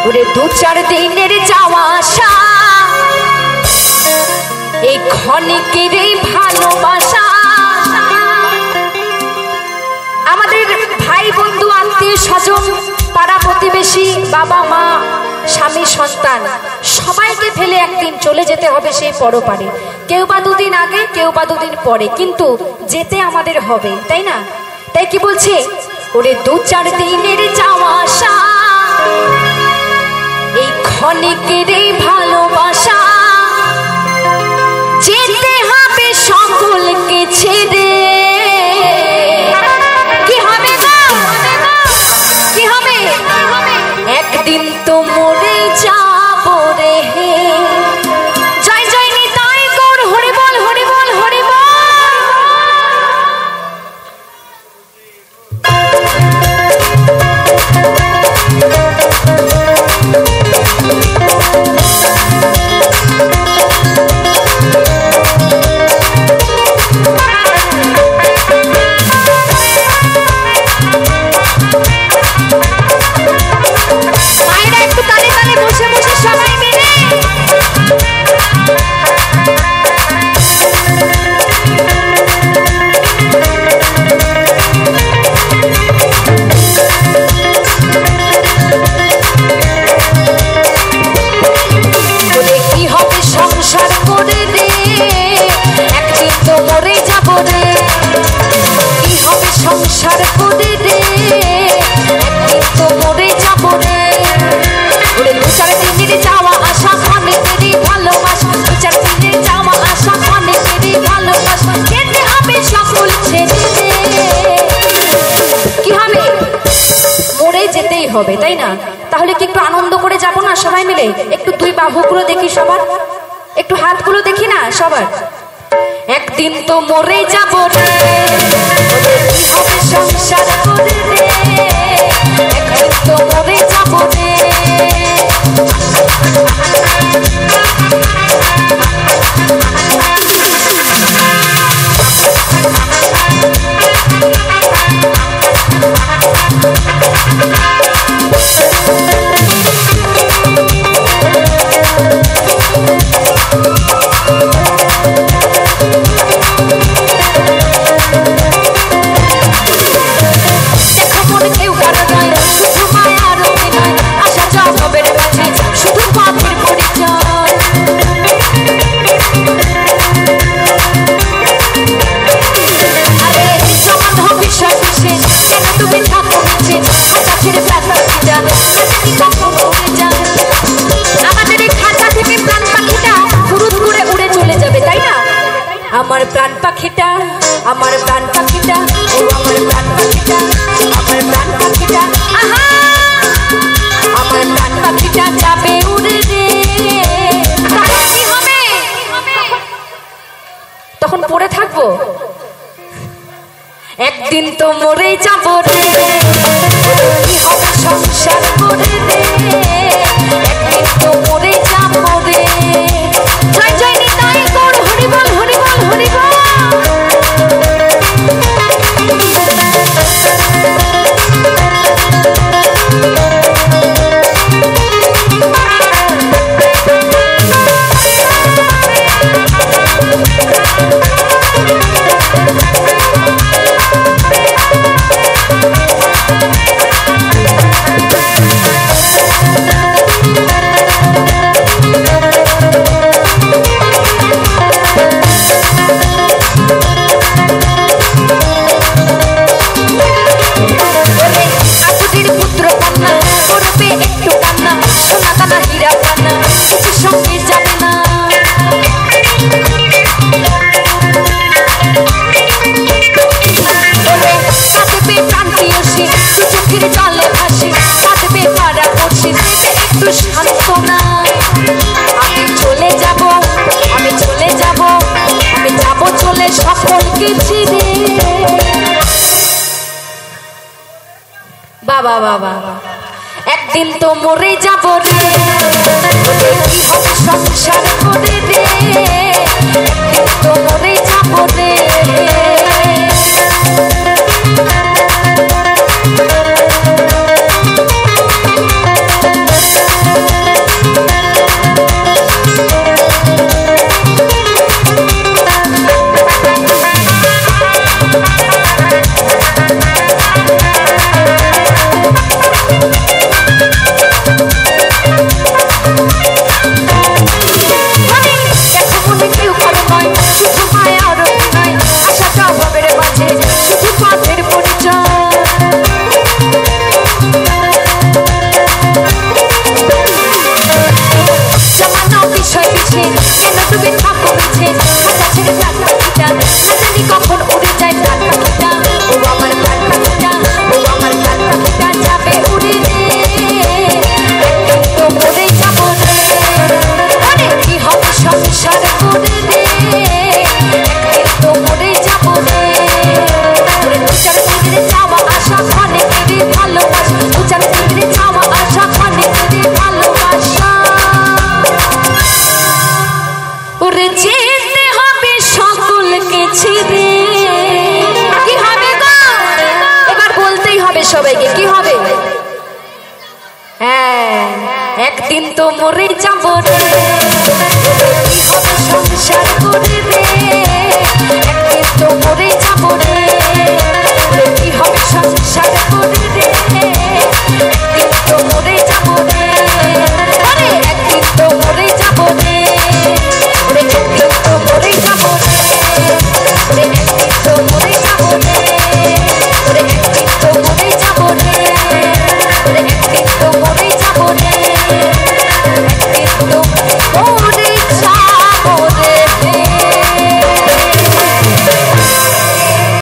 ওরে 2-4 দিনের যাওয়া আসা এই ক্ষণিকের এই ভালোবাসা আমাদের ভাই বন্ধু আত্মীয় স্বজন পাড়া প্রতিবেশী বাবা মা স্বামী সন্তান সবাইকে ফেলে একদিন চলে যেতে হবে সেই পরপারে। কেউ বা 2 দিন আগে কেউ বা 2 দিন পরে, কিন্তু যেতে আমাদের হবে, তাই না? তাই কি বলছে, ওরে 2-4 দিনের যাওয়া আসা এই ক্ষণিকের এই ভালোবাসা যেতে হবে সকলকে ছেড়ে। কি হবে গো, কি হবে? একদিন তো মরে যাব রে। জয় জয় নিতাই গৌর, হরি বল হরি বল হরি বল। যেতেই হবে, তাই না? তাহলে কি একটু আনন্দ করে যাব না সবাই মিলে? একটু 2 বাহুগুলো দেখি সবার, একটু হাতগুলো দেখি না সবার। একদিন তো মরে যাব রে, কি হবে সংসার করে রে, একদিন তো মরে যাব রে। আমার প্রাণ পাখিটা, আমার প্রাণ পাখিটা, ও আমার প্রাণ পাখিটা, আমার প্রাণ পাখিটা, আহা আমার প্রাণ পাখিটা যাবে উড়ে রে। তখন কি হবে? তখন পড়ে থাকবো? একদিন তো মরে যাব রে, কি হবে সংসার করে রে, একদিন তো মরে যাব রে। জয় জয় নিতাই গৌর, হরি বল হরি বল হরি বল। বাবা বাবা, একদিন তো মরে যাব রে, কি হবে সংসার করে রে, একদিন তো মরে যাব রে। সবাইকে কি হবে হ্যাঁ একদিন তো মরে যাব রে সংসার করে